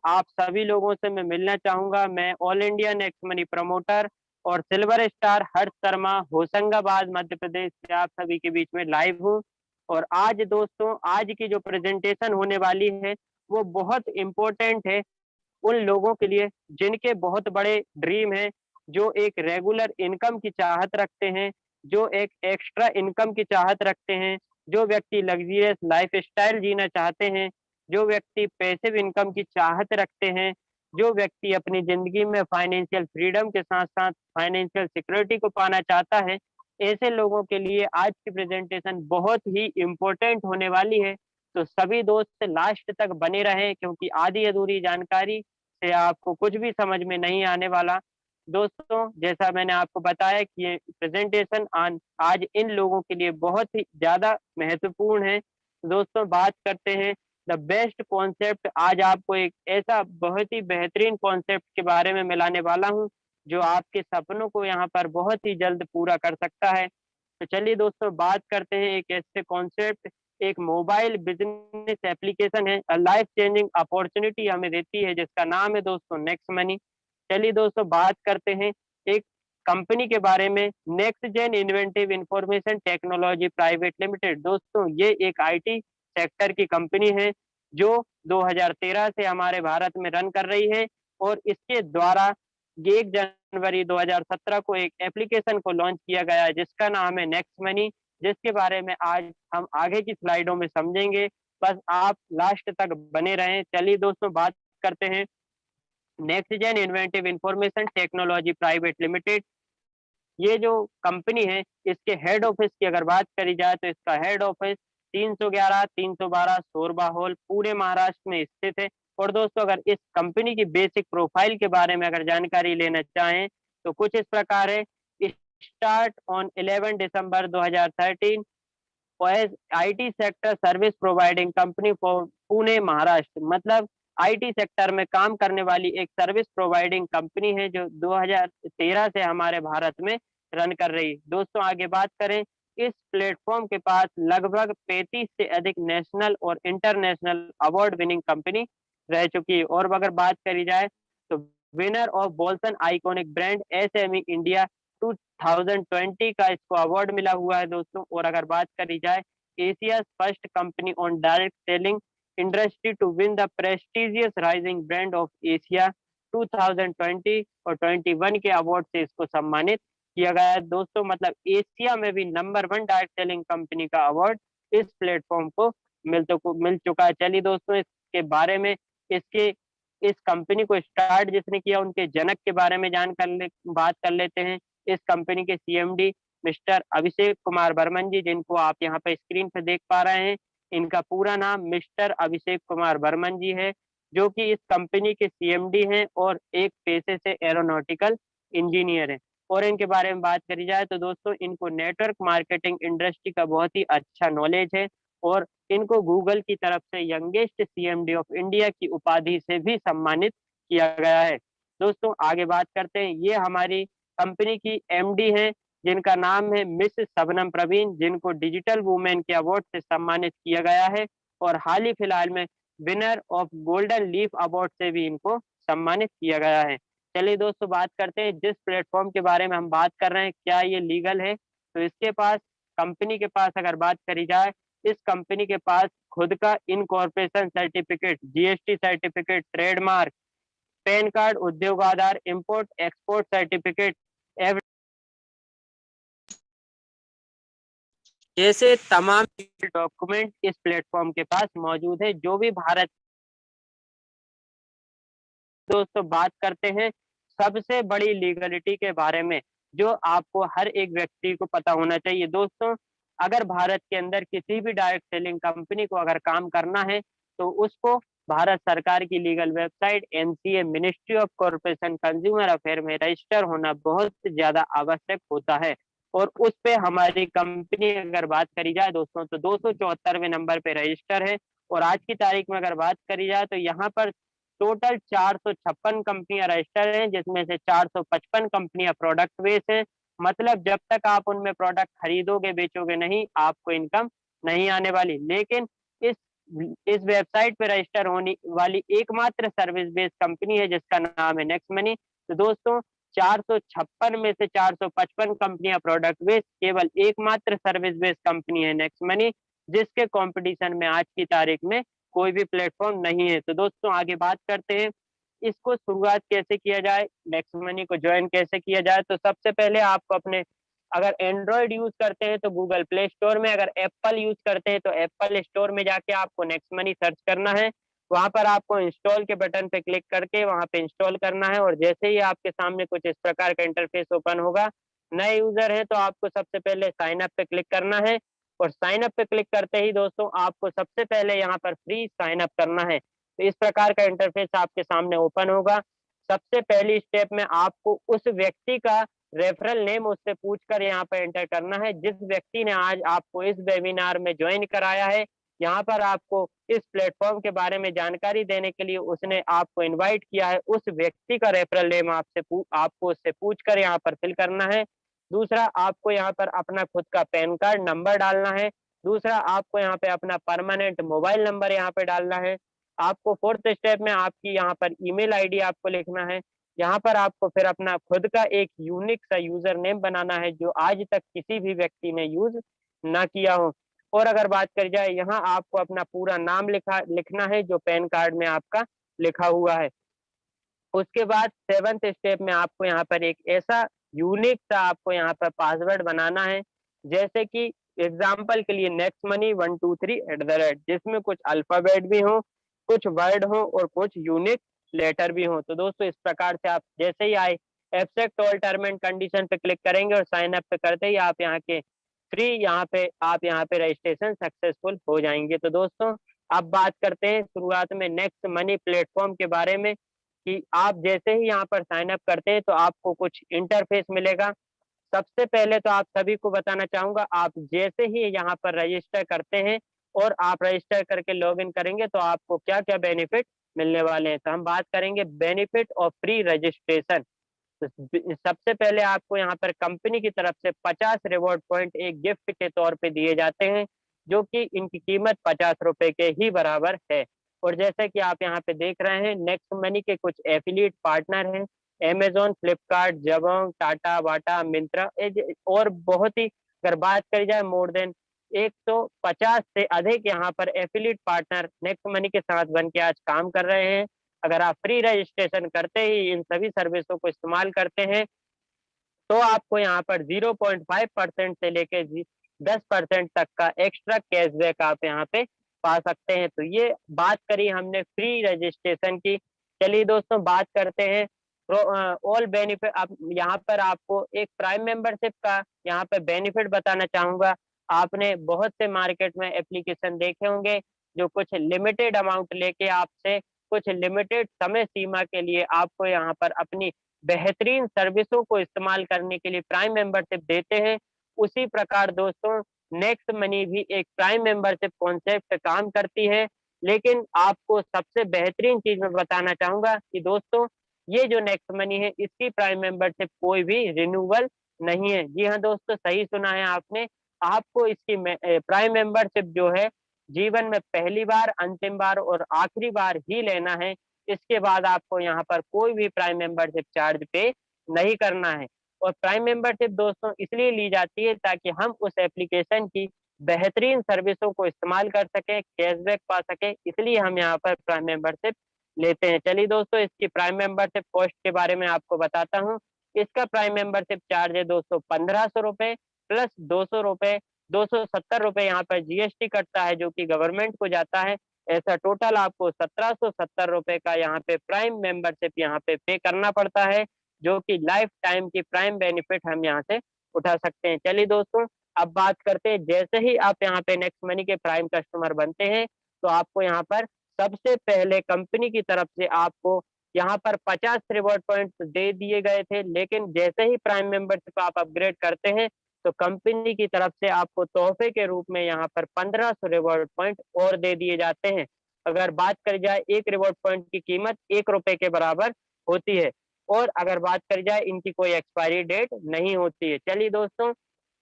आप सभी लोगों से मैं मिलना चाहूँगा। मैं all India next money promoter और सिल्वर स्टार हर्ष शर्मा होशंगाबाद मध्य प्रदेश से आप सभी के बीच में लाइव हूँ। और आज दोस्तों, आज की जो प्रेजेंटेशन होने वाली है वो बहुत इम्पोर्टेंट है उन लोगों के लिए जिनके बहुत बड़े ड्रीम हैं, जो एक रेगुलर इनकम की चाहत रखते हैं, जो एक एक्स्ट्रा इनकम की चाहत रखते हैं, जो व्यक्ति लग्ज़रियस लाइफ़स्टाइल जीना चाहते हैं, जो व्यक्ति पैसिव इनकम की चाहत रखते हैं, जो व्यक्ति अपनी ज़िंदगी में फाइनेंशियल फ्रीडम के साथ-साथ फाइनेंशियल सिक्योरिटी को पाना चाहता है, ऐसे लोगों के लिए आज की प्रेज़ेंटेशन बहुत ही इम्पोर्टेंट होने वाली है। तो सभी दोस्त लास्ट तक बने रहें, क्योंकि आधी-अधूरी जानकारी से आपको कुछ भी समझ में नहीं आने वाला। दोस्तों, जैसा मैंने आपको बताया कि ये प्रेज़ेंटेशन आज इन लोगों के लिए बहुत ही ज़्यादा महत्वपूर्ण है। दोस्तों, बात करते हैं द बेस्ट कॉन्सेप्ट। आज आपको एक ऐसा बहुत ही बेहतरीन कॉन्सेप्ट के बारे में मिलाने वाला हूँ, जो आपके सपनों को यहाँ पर बहुत ही जल्द पूरा कर सकता है। तो चलिए दोस्तों, बात करते हैं एक ऐसे कॉन्सेप्ट, एक मोबाइल बिज़नेस एप्लीकेशन है, लाइफ चेंजिंग अपॉर्च्युनिटी हमें देती है, जिसका नाम है दोस्तों नेक्स्ट मनी। चलिए दोस्तों, बात करते हैं एक कंपनी के बारे में, Next Gen Inventive Information Technology Private Limited. दोस्तों, ये एक आईटी सेक्टर की कंपनी है, जो 2013 से हमारे भारत में रन कर रही है और इसके द्वारा 1 जनवरी 2017 को एक एप्लीकेशन को लॉन्च किया गया है, जिसका नाम है नेक्स्ट मनी, जिसके बारे में आज हम आगे की स्लाइडों में समझेंगे। बस आप लास्ट तक बने रहें। चलिए दोस्तों, बात करते हैं Next Gen Inventive Information Technology Private Limited. ये जो कंपनी है, इसके हेड ऑफिस की अगर बात करी जाए तो इसका हेड ऑफिस 311, 312 सोरबा हॉल, पुणे महाराष्ट्र में स्थित है। और दोस्तों, अगर इस कंपनी की बेसिक प्रोफाइल के बारे में अगर जानकारी लेना चाहें, तो कुछ इस प्रकार है। Start on 11 December 2013 as IT sector service providing company for Pune Maharashtra. मतलब आईटी सेक्टर में काम करने वाली एक सर्विस प्रोवाइडिंग कंपनी है, जो 2013 से हमारे भारत में रन कर रही है। दोस्तों, आगे बात करें, इस प्लेटफॉर्म के पास लगभग 35 से अधिक नेशनल और इंटरनेशनल अवार्ड विनिंग कंपनी रह चुकी है। और अगर बात करी जाए तो विनर ऑफ बोल्सन आइकॉनिक ब्रांड एसएमई इंडिया 2020 का इसको अवार्ड मिला हुआ है दोस्तों। और अगर बात करी जाए, Asia's first company on direct selling industry to win the prestigious rising brand of Asia 2020 और 21 के अवार्ड से इसको सम्मानित किया गया है दोस्तों। मतलब एशिया में भी नंबर 1 डायरेक्ट सेलिंग कंपनी का अवार्ड इस प्लेटफॉर्म को मिल चुका है। चलिए दोस्तों, इसके बारे में, इसके इस कंपनी को स्टार्ट जिसने किया, उनके जनक के बारे में बात कर लेते हैं। इस कंपनी के सीएमडी मिस्टर अभिषेक कुमार बर्मन जी, जिनको आप यहाँ पे स्क्रीन पे देख पा रहे हैं, इनका पूरा नाम मिस्टर अभिषेक कुमार बर्मन जी है, जो कि इस कंपनी के सीएमडी हैं और एक पेशे से एरोनॉटिकल इंजीनियर हैं। और इनके बारे में बात करी जाए तो दोस्तों, इनको नेटवर्क मार्केटिंग इंडस्ट्री का बहुत ही अच्छा नॉलेज है और इनको गूगल की तरफ से यंगेस्ट सीएमडी ऑफ इंडिया की उपाधि से भी सम्मानित किया गया है। दोस्तों, आगे बात करते हैं, ये हमारी कंपनी की एमडी हैं, जिनका नाम है मिस शबनम प्रवीण, जिनको डिजिटल वुमेन के अवार्ड से सम्मानित किया गया है और हाल ही फिलहाल में winner of golden leaf award से भी इनको सम्मानित किया गया है। चलिए दोस्तों, बात करते हैं जिस प्लेटफॉर्म के बारे में हम बात कर रहे हैं, क्या ये लीगल है? तो इसके पास, कंपनी के पास अगर बात करी जाए, इस कंपनी के पास खुद का incorporation certificate, GST certificate, trademark, pan card, उद्योग आधार, इंपोर्ट एक्सपोर्ट सर्टिफिकेट जैसे तमाम डॉक्यूमेंट इस प्लेटफॉर्म के पास मौजूद है, जो भी भारत। दोस्तों, बात करते हैं सबसे बड़ी लीगलिटी के बारे में, जो आपको हर एक व्यक्ति को पता होना चाहिए। दोस्तों, अगर भारत के अंदर किसी भी डायरेक्ट सेलिंग कंपनी को अगर काम करना है, तो उसको भारत सरकार की legal website NCA ministry of corporation consumer affair में रजिस्टर होना बहुत ज़्यादा आवश्यक होता है। और उस पे हमारी कंपनी अगर बात करी जाए दोस्तों, तो 274वें नंबर पे रजिस्टर है। और आज की तारीख में अगर बात करी जाए, तो यहाँ पर टोटल 456 कंपनियां रजिस्टर्ड हैं, जिसमें से 455 कंपनियां प्रोडक्ट बेस हैं। मतलब जब तक आप उनमें प्रोडक्ट खरीदोगे, बेचोगे नहीं, आपको इनकम नहीं आने वाली। लेकिन इस इस वेबसाइट पे रजिस्टर होने वाली एकमात्र सर्विस बेस्ड कंपनी है जिसका नाम है नेक्स्ट मनी। तो दोस्तों 456 में से 455 कंपनियां प्रोडक्ट बेस्ड, केवल एकमात्र सर्विस बेस्ड कंपनी है नेक्स्ट मनी, जिसके कंपटीशन में आज की तारीख में कोई भी प्लेटफॉर्म नहीं है। तो दोस्तों आगे बात करते हैं, इसको शुरुआत कैसे किया जाए, नेक्स्ट मनी को ज्वाइन कैसे किया जाए। तो सबसे पहले आपको अपने, अगर एंड्रॉयड यूज करते हैं तो गूगल प्ले स्टोर में, अगर एप्पल यूज करते हैं तो एप्पल स्टोर में जाके आपको नेक्स्ट मनी सर्च करना है। वहां पर आपको इंस्टॉल के बटन पे क्लिक करके वहां पे इंस्टॉल करना है, और जैसे ही आपके सामने कुछ इस प्रकार का इंटरफेस ओपन होगा, नए यूजर है तो आपको सबसे पहले साइन अप पे क्लिक करना है, और साइन अप पे क्लिक करते ही दोस्तों आपको सबसे पहले यहाँ पर फ्री साइन अप करना है। तो इस प्रकार का इंटरफेस आपके सामने ओपन होगा। सबसे पहली स्टेप में आपको उस व्यक्ति का रेफरल नेम उससे पूछकर यहाँ पर एंटर करना है, जिस व्यक्ति ने आज आपको इस वेबिनार में ज्वाइन कराया है। यहाँ पर आपको इस प्लेटफॉर्म के बारे में जानकारी देने के लिए उसने आपको इनवाइट किया है, उस व्यक्ति का रेफरल नेम आपको उससे पूछकर यहाँ पर फिल करना है। दूसरा, आपको यहाँ पर अपना खुद का पैन कार्ड नंबर डालना है। दूसरा, आपको यहाँ पे अपना परमानेंट मोबाइल नंबर यहाँ पे डालना है। आपको फोर्थ स्टेप में आपकी यहाँ पर ईमेल आईडी आपको लिखना है। यहाँ पर आपको फिर अपना खुद का एक यूनिक सा यूजर नेम बनाना है, जो आज तक किसी भी व्यक्ति ने यूज ना किया हो। और अगर बात करी जाए, यहाँ आपको अपना पूरा नाम लिखना है जो पैन कार्ड में आपका लिखा हुआ है। उसके बाद सेवंथ स्टेप में आपको यहाँ पर एक ऐसा यूनिक सा आपको यहाँ पर पासवर्ड बनाना है, जैसे कि एग्जाम्पल के लिए नेक्स्ट मनी 123 जिसमें कुछ अल्फाबेट भी हो, कुछ वर्ड हो और कुछ यूनिक लेटर भी हो। तो दोस्तों इस प्रकार से आप जैसे ही आए, accept all term and condition पे क्लिक करेंगे और साइन अप पे करते ही आप यहाँ के फ्री आप यहाँ पे रजिस्ट्रेशन सक्सेसफुल हो जाएंगे। तो दोस्तों अब बात करते हैं शुरुआत में नेक्स्ट मनी प्लेटफॉर्म के बारे में, कि आप जैसे ही यहाँ पर साइन अप करते हैं तो आपको कुछ इंटरफेस मिलेगा। सबसे पहले तो आप सभी को बताना चाहूंगा, आप जैसे ही यहाँ पर रजिस्टर करते हैं और आप रजिस्टर करके लॉगिन करेंगे तो आपको क्या क्या बेनिफिट मिलने वाले हैं। तो हम बात करेंगे बेनिफिट ऑफ फ्री रजिस्ट्रेशन। तो सबसे पहले आपको यहाँ पर कंपनी की तरफ से 50 रिवॉर्ड पॉइंट एक गिफ्ट के तौर पे दिए जाते हैं, जो कि इनकी कीमत 50 रुपए के ही बराबर है। और जैसे कि आप यहाँ पे देख रहे हैं, नेक्स्ट मनी के कुछ एफिलिएट पार्टनर हैं, अमेजोन, फ्लिपकार्ट, जबोंग, टाटा, बाटा, मिंत्रा, और बहुत ही, अगर बात करी जाए, मोर देन 150 से अधिक यहाँ पर एफिलिएट पार्टनर नेक्स्ट मनी के साथ बन के आज काम कर रहे हैं। अगर आप फ्री रजिस्ट्रेशन करते ही इन सभी सर्विसों को इस्तेमाल करते हैं तो आपको यहाँ पर 0.5% से लेके 10% तक का एक्स्ट्रा कैशबैक आप यहाँ पे पा सकते हैं। तो ये बात करी हमने फ्री रजिस्ट्रेशन की। चलिए दोस्तों बात करते हैं ऑल बेनिफिट। अब यहाँ पर आपको एक प्राइम मेंबरशिप का यहाँ पे बेनिफिट बताना चाहूंगा। आपने बहुत से मार्केट में एप्लीकेशन देखे होंगे जो कुछ लिमिटेड अमाउंट लेके आपसे कुछ लिमिटेड समय सीमा के लिए आपको यहाँ पर अपनी बेहतरीन सर्विसों को इस्तेमाल करने के लिए प्राइम मेंबरशिप देते हैं। उसी प्रकार दोस्तों नेक्स्ट मनी भी एक प्राइम मेंबरशिप कॉन्सेप्ट पे काम करती है। लेकिन आपको सबसे बेहतरीन चीज मैं बताना चाहूंगा कि दोस्तों ये जो नेक्स्ट मनी है इसकी प्राइम मेंबरशिप कोई भी रिन्यूअल नहीं है। जी हाँ दोस्तों, सही सुना है आपने। आपको इसकी प्राइम मेंबरशिप जो है जीवन में पहली बार, अंतिम बार और आखिरी बार ही लेना है। इसके बाद आपको यहाँ पर कोई भी प्राइम मेंबरशिप चार्ज पे नहीं करना है। और प्राइम मेंबरशिप दोस्तों इसलिए ली जाती है ताकि हम उस एप्लीकेशन की बेहतरीन सर्विसों को इस्तेमाल कर सकें, कैशबैक पा सकें, इसलिए हम यहाँ पर प्राइम मेंबरशिप लेते हैं। चलिए दोस्तों इसकी प्राइम मेंबरशिप कॉस्ट के बारे में आपको बताता हूँ। इसका प्राइम मेंबरशिप चार्ज है दोस्तों 1500 रुपए प्लस 200 रुपए, 270 रुपए यहाँ पर जीएसटी कटता है जो कि गवर्नमेंट को जाता है। ऐसा टोटल आपको 1770 रुपए का यहाँ पे प्राइम मेंबरशिप यहाँ पे करना पड़ता है, जो कि लाइफ टाइम की प्राइम बेनिफिट हम यहाँ से उठा सकते हैं। चलिए दोस्तों अब बात करते हैं, जैसे ही आप यहाँ पे नेक्स्ट मनी के प्राइम कस्टमर बनते हैं तो आपको यहाँ पर सबसे पहले कंपनी की तरफ से आपको यहाँ पर 50 रिवॉर्ड पॉइंट दे दिए गए थे, लेकिन जैसे ही प्राइम मेंबरशिप आप अपग्रेड करते हैं तो कंपनी की तरफ से आपको तोहफे के रूप में यहाँ पर 1500 रिवॉर्ड पॉइंट और दे दिए जाते हैं। अगर बात करी जाए एक रिवॉर्ड पॉइंट की कीमत 1 रुपए के बराबर होती है, और अगर बात करी जाए इनकी कोई एक्सपायरी डेट नहीं होती है। चलिए दोस्तों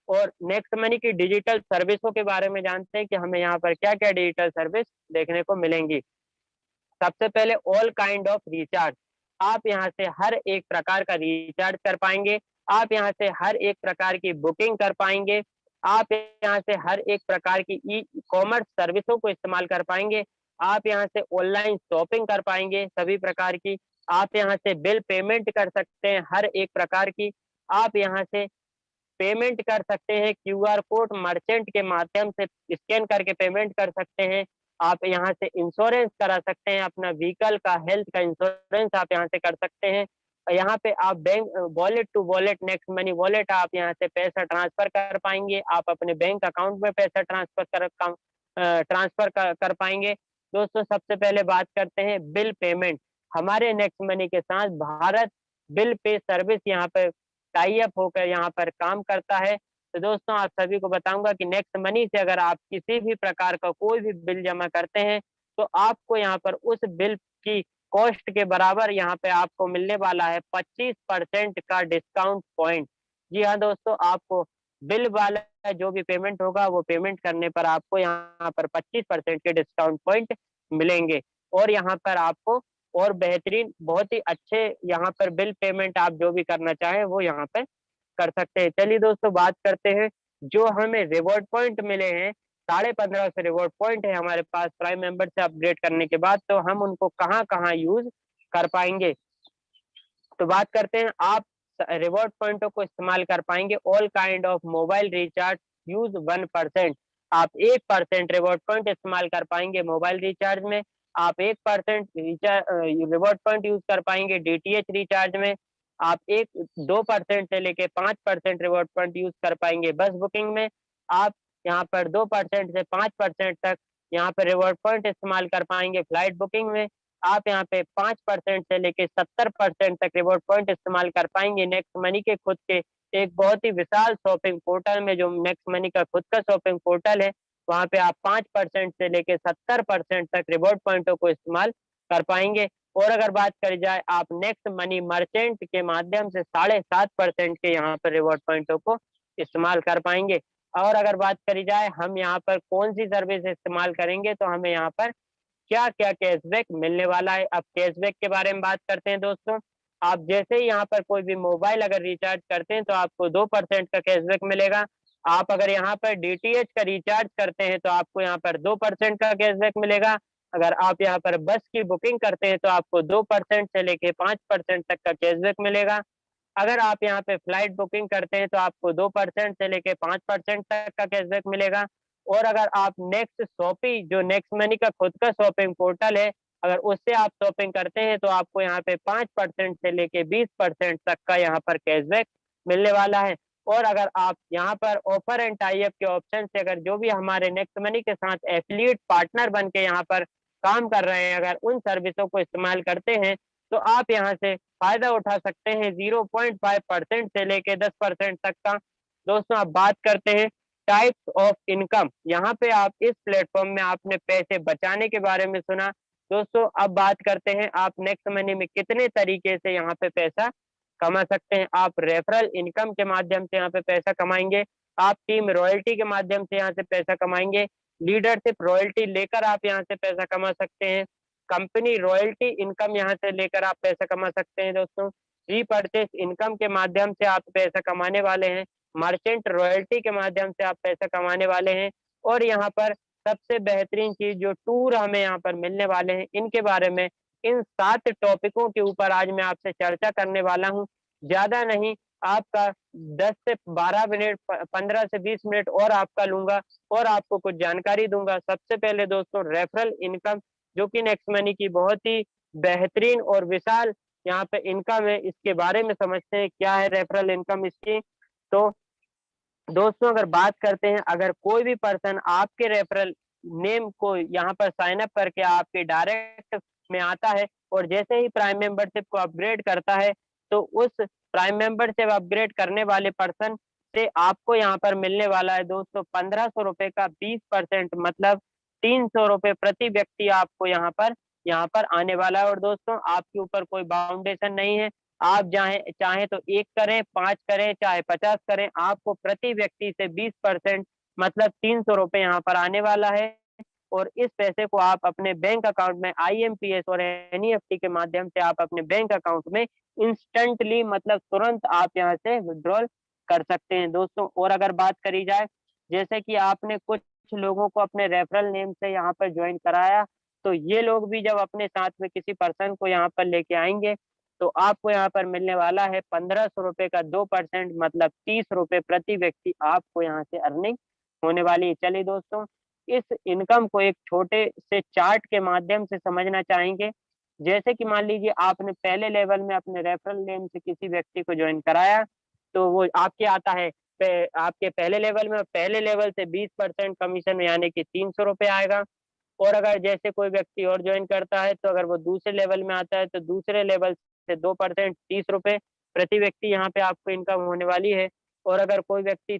और नेक्स्ट मनी की डिजिटल सर्विसों के बारे में जानते हैं कि हमें यहाँ पर क्या क्या डिजिटल सर्विस देखने को मिलेंगी। सबसे पहले ऑल काइंड ऑफ रिचार्ज, आप यहाँ से हर एक प्रकार का रिचार्ज कर पाएंगे, आप यहाँ से हर एक प्रकार की बुकिंग कर पाएंगे, आप यहाँ से हर एक प्रकार की ई कॉमर्स सर्विसों को इस्तेमाल कर पाएंगे, आप यहाँ से ऑनलाइन शॉपिंग कर पाएंगे सभी प्रकार की, आप यहाँ से बिल पेमेंट कर सकते हैं हर एक प्रकार की, आप यहाँ से पेमेंट कर सकते हैं, क्यूआर कोड मर्चेंट के माध्यम से स्कैन करके पेमेंट कर सकते हैं। आप यहाँ से इंश्योरेंस करा सकते हैं, अपना व्हीकल का, हेल्थ का इंश्योरेंस आप यहाँ से कर सकते हैं। यहाँ पे आप bank wallet to wallet, next money wallet, आप यहाँ से पैसा ट्रांसफर कर पाएंगे, आप अपने बैंक अकाउंट में पैसा ट्रांसफर कर पाएंगे। दोस्तों सबसे पहले बात करते हैं बिल पेमेंट। हमारे नेक्स्ट मनी के साथ भारत बिल पे सर्विस यहाँ पे टाई अप होकर यहाँ पर काम करता है। तो दोस्तों आप सभी को बताऊंगा कि नेक्स्ट मनी से अगर आप किसी भी प्रकार का कोई भी बिल जमा करते हैं तो आपको यहाँ पर उस बिल की कॉस्ट के बराबर यहाँ पे आपको मिलने वाला है 25% का डिस्काउंट पॉइंट। जी हाँ दोस्तों, आपको बिल वाला जो भी पेमेंट होगा वो पेमेंट करने पर आपको यहाँ पर 25% के डिस्काउंट पॉइंट मिलेंगे। और यहाँ पर आपको और बेहतरीन बहुत ही अच्छे यहाँ पर बिल पेमेंट आप जो भी करना चाहें वो यहाँ पे कर सकते हैं। चलिए दोस्तों बात करते हैं जो हमें रिवॉर्ड पॉइंट मिले हैं, 1550 रिवॉर्ड पॉइंट है हमारे पास प्राइम मेंबर से अपग्रेड करने के बाद, तो हम उनको कहाँ-कहाँ यूज़ कर पाएँगे। तो बात करते हैं, आप रिवॉर्ड पॉइंटों को इस्तेमाल कर पाएँगे all kind of mobile recharge use 1%। आप 1% रिवॉर्ड पॉइंट इस्तेमाल कर पाएँगे मोबाइल रिचार्ज में, आप 1% रिवॉर्ड पॉइंट यूज़ कर पाएँगे डीटीएच रिचार्ज में, आप 2% से लेके 5% रिवॉर्ड पॉइंट यूज़ कर पाएँगे बस बुकिंग में, आप यहाँ पर 2% से 5% तक यहाँ पे रिवॉर्ड पॉइंट इस्तेमाल कर पाएँगे फ्लाइट बुकिंग में, आप यहाँ पे 5% से लेके 70% तक रिवॉर्ड पॉइंट इस्तेमाल कर पाएँगे नेक्स्ट मनी के खुद के एक बहुत ही विशाल शॉपिंग पोर्टल में, जो नेक्स्ट मनी का खुद का शॉपिंग पोर्टल है, वहाँ पे आप 5% से लेके 70% तक रिवॉर्ड पॉइंटों को इस्तेमाल कर पाएँगे। और अगर बात करी जाए, आप नेक्स्ट मनी मर्चेंट के माध्यम से 7.5% के यहाँ पर रिवॉर्ड पॉइंटों को इस्तेमाल कर पाएँगे। और अगर बात करी जाए हम यहाँ पर कौन-सी सर्विस इस्तेमाल करेंगे, तो हमें यहाँ पर क्या-क्या कैशबैक मिलने वाला है। अब कैशबैक के बारे में बात करते हैं दोस्तों। आप जैसे ही यहाँ पर कोई भी मोबाइल अगर रिचार्ज करते हैं तो आपको 2% का कैशबैक मिलेगा। आप अगर यहाँ पर डीटीएच का रिचार्ज करते हैं तो आपको यहाँ पर 2% का कैशबैक मिलेगा। अगर आप यहाँ पर बस की बुकिंग करते हैं तो आपको 2% से लेके 5% तक का कैशबैक मिलेगा। अगर आप यहाँ पे फ्लाइट बुकिंग करते हैं तो आपको 2% से लेके 5% तक का कैशबैक मिलेगा। और अगर आप नेक्स्ट शॉपी जो नेक्स्ट मनी का खुद का शॉपिंग पोर्टल है, अगर उससे आप शॉपिंग करते हैं तो आपको यहाँ पे 5% से लेके 20% तक का यहाँ पर कैशबैक मिलने वाला है। और अगर आप यहाँ पर ऑफर एंड टाई अप के ऑप्शन से अगर जो भी हमारे नेक्स्ट मनी के साथ एफिलिएट पार्टनर बन के यहाँ पर काम कर रहे हैं, अगर उन सर्विसों को इस्तेमाल करते हैं, तो आप यहाँ से फ़ायदा उठा सकते हैं 0.5% से लेके 10% तक का। दोस्तों अब बात करते हैं टाइप्स ऑफ इनकम। यहाँ पे आप इस प्लेटफ़ॉर्म में आपने पैसे बचाने के बारे में सुना। दोस्तों अब बात करते हैं आप नेक्स्ट मनी में कितने तरीके से यहाँ पे पैसा कमा सकते हैं। आप रेफरल इनकम के माध्यम से यहाँ पे पैसा कमाएँगे, आप टीम रॉयल्टी के माध्यम से यहाँ से पैसा कमाएँगे, लीडरशिप रॉयल्टी लेकर आप यहाँ से पैसा कमा सकते हैं, कंपनी रॉयल्टी इनकम यहाँ से लेकर आप पैसा कमा सकते हैं दोस्तों, रीपर्चेज़ इनकम के माध्यम से आप पैसा कमाने वाले हैं, मर्चेंट रॉयल्टी के माध्यम से आप पैसा कमाने वाले हैं। और यहाँ पर सबसे बेहतरीन चीज़ जो टूर हमें यहाँ पर मिलने वाले हैं, इनके बारे में इन 7 टॉपिकों के ऊपर आज मैं आपसे चर्चा करने वाला हूँ। ज़्यादा नहीं, आपका 10 से 12 मिनट 15 से 20 मिनट और आपका लूँगा और आपको कुछ जानकारी दूँगा। सबसे पहले दोस्तों रेफरल इनकम, जो कि नेक्स्ट मनी की बहुत ही बेहतरीन और विशाल यहाँ पे इनकम है, इसके बारे में समझते हैं क्या है रेफरल इनकम इसकी। तो दोस्तों अगर बात करते हैं, अगर कोई भी पर्सन आपके रेफरल नेम को यहाँ पर साइन अप करके आपके डायरेक्ट में आता है और जैसे ही प्राइम मेंबरशिप को अपग्रेड करता है, तो उस प्राइम मेंबरशिप अपग्रेड करने वाले पर्सन से आपको यहाँ पर मिलने वाला है दोस्तों 1500 रुपए का 20%, मतलब 300 रुपए प्रति व्यक्ति आपको यहाँ पर आने वाला है। और दोस्तों आपके ऊपर कोई बाउंडेशन नहीं है, आप चाहे चाहे तो 1 करें, 5 करें, चाहे 50 करें, आपको प्रति व्यक्ति से 20% मतलब ₹300 यहाँ पर आने वाला है। और इस पैसे को आप अपने बैंक अकाउंट में आईएमपीएस और एनईएफटी के माध्यम से आप अपने बैंक अकाउंट में इंस्टेंटली मतलब तुरंत आप यहाँ से विथड्रॉल कर सकते हैं दोस्तों। और अगर बात करी जाए, जैसे कि आपने कुछ लोगों को अपने रेफरल नेम से यहाँ पर जॉइन कराया, तो ये लोग भी जब अपने साथ में किसी पर्सन को यहाँ पर लेके आएँगे, तो आपको यहाँ पर मिलने वाला है ₹1500 का 2% मतलब ₹30 प्रति व्यक्ति आपको यहाँ से अर्निंग होने वाली है। चलिए दोस्तों, इस इनकम को एक छोटे से चार्ट के माध्यम से समझना चाहेंगे। जैसे कि मान लीजिए आपने पहले लेवल में अपने रेफरल नेम से किसी व्यक्ति को जॉइन कराया, तो वो आपके आता है आपके पहले लेवल में, पहले लेवल से 20% कमीशन यानी कि ₹300 आएगा। और अगर जैसे कोई व्यक्ति और जॉइन करता है, तो अगर वो दूसरे लेवल में आता है, तो दूसरे लेवल से 2% ₹30 प्रति व्यक्ति यहाँ पे आपको इनकम होने वाली है। और अगर कोई व्यक्ति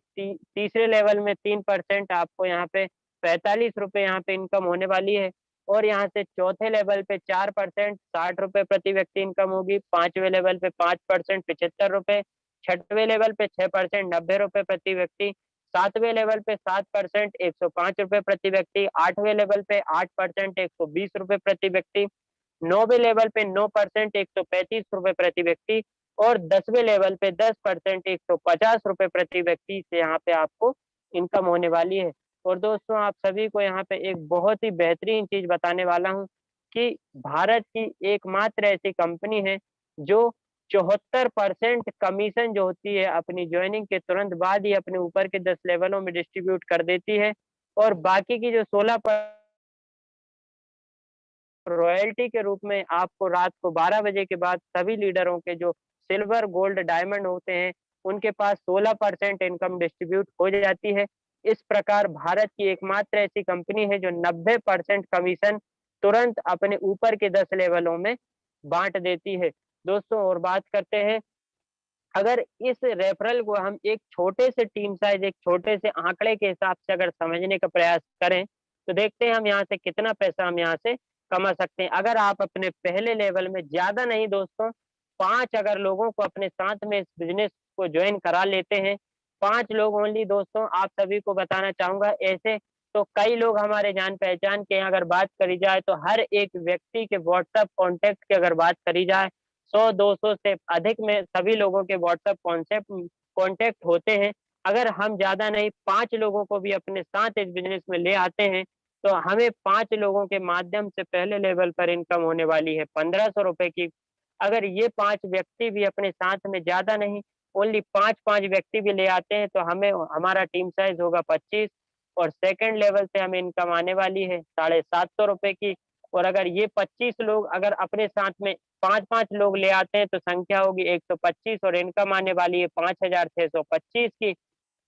तीसरे लेवल में 3% आपको यहाँ पे ₹45 यहाँ पे इनकम होने वाली है। और यहाँ से चौथे लेवल पे 4% ₹60 प्रति व्यक्ति इनकम होगी, 5वें लेवल पे 5% ₹75, 6वें लेवल पे 6% ₹90 प्रति व्यक्ति, 7वें लेवल पे 7% ₹105 प्रति व्यक्ति, 8वें लेवल पे 8% ₹120 प्रति व्यक्ति, 9वें लेवल पे 9% ₹135 प्रति व्यक्ति और 10वें लेवल पे 10% ₹150 प्रति व्यक्ति से यहाँ पे आपको इनकम होने वाली है। और दोस्तों आप सभी को यहाँ पे एक बहुत ही बेहतरीन चीज़ बताने वाला हूँ कि भारत की एकमात्र ऐसी कंपनी है जो 74% कमीशन जो होती है अपनी जॉइनिंग के तुरंत बाद ही अपने ऊपर के 10 लेवलों में डिस्ट्रीब्यूट कर देती है। और बाकी की जो 16 रॉयल्टी के रूप में आपको रात को 12 बजे के बाद सभी लीडरों के जो सिल्वर, गोल्ड, डायमंड होते हैं, उनके पास 16% इनकम डिस्ट्रीब्यूट हो जाती है। इस प्रकार भारत की एकमात्र ऐसी कंपनी है जो 90% कमीशन तुरंत अपने ऊपर के 10 लेवलों में बाँट देती है। दोस्तों और बात करते हैं, अगर इस रेफरल को हम एक छोटे से टीम साइज़, एक छोटे से आंकड़े के हिसाब से अगर समझने का प्रयास करें, तो देखते हैं हम यहाँ से कितना पैसा हम यहाँ से कमा सकते हैं। अगर आप अपने पहले लेवल में ज़्यादा नहीं दोस्तों, 5 अगर लोगों को अपने साथ में इस बिज़नेस को जॉइन करा लेते हैं, 5 लोग ओनली दोस्तों आप सभी को बताना चाहूँगा ऐसे तो कई लोग हमारे जान-पहचान के हैं, अगर बात करी जाए तो हर एक व्यक्ति के व्हाट्सएप कॉन्टैक्ट की अगर बात करी जाए 100-200 से अधिक में सभी लोगों के व्हाट्सएप कॉन्टैक्ट होते हैं। अगर हम ज़्यादा नहीं 5 लोगों को भी अपने साथ इस बिज़नेस में ले आते हैं, तो हमें 5 लोगों के माध्यम से पहले लेवल पर इनकम होने वाली है ₹1500 की। अगर ये 5 व्यक्ति भी अपने साथ में ज़्यादा नहीं, ओनली 5-5 व्यक्ति भी ले आते हैं, तो हमें हमारा टीम साइज़ होगा 25 और सेकंड लेवल से हमें इनकम आने वाली है ₹750 की। और अगर ये 25 लोग अगर अपने साथ में 5-5 लोग ले आते हैं तो संख्या होगी 125 और इनकम आने वाली है 5625 की।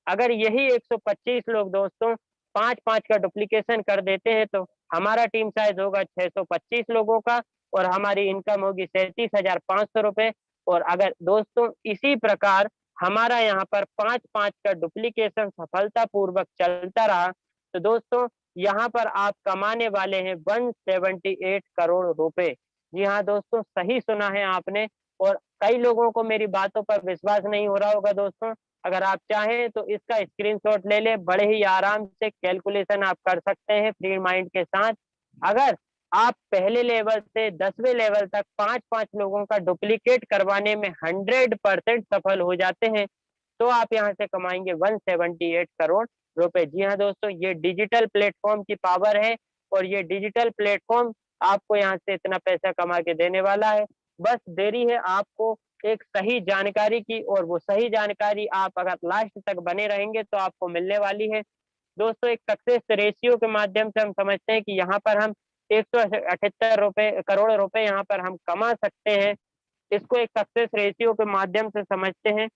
अगर यही 125 लोग दोस्तों 5-5 का डुप्लीकेशन कर देते हैं तो हमारा टीम साइज़ होगा 625 लोगों का और हमारी इनकम होगी ₹37,500 और अगर दोस्तों इसी प्रकार हमारा यहाँ पर 5-5 का डुप्लीकेशन सफलतापूर्वक चलता रहा, तो दोस्तों यहाँ पर आप कमाने वाले हैं 178 करोड़ रुपए। जी हाँ दोस्तों, सही सुना है आपने और कई लोगों को मेरी बातों पर विश्वास नहीं हो रहा होगा दोस्तों। अगर आप चाहें तो इसका स्क्रीनशॉट ले लें, बड़े ही आराम से कैलकुलेशन आप कर सकते हैं फ्री माइंड के साथ। अगर आप पहले लेवल से 10वें लेवल तक 5-5 लोगों का डुप्लीकेट करवाने में 100% सफल हो जाते हैं, तो आप यहाँ से कमाएँगे 178 करोड़ रुपए। जी हाँ दोस्तों, ये डिजिटल प्लेटफ़ॉर्म की पावर है और ये डिजिटल प्लेटफ़ॉर्म आपको यहाँ से इतना पैसा कमा के देने वाला है। बस देरी है आपको एक सही जानकारी की और वो सही जानकारी आप अगर लास्ट तक बने रहेंगे तो आपको मिलने वाली है। दोस्तों एक सक्सेस रेशियो के माध्यम से हम समझते हैं कि यहाँ पर हम 178 रुपए करोड़ रुपए यहाँ पर हम कमा सकते हैं। इसको एक सक्सेस रेशियो के माध्यम से समझते हैं।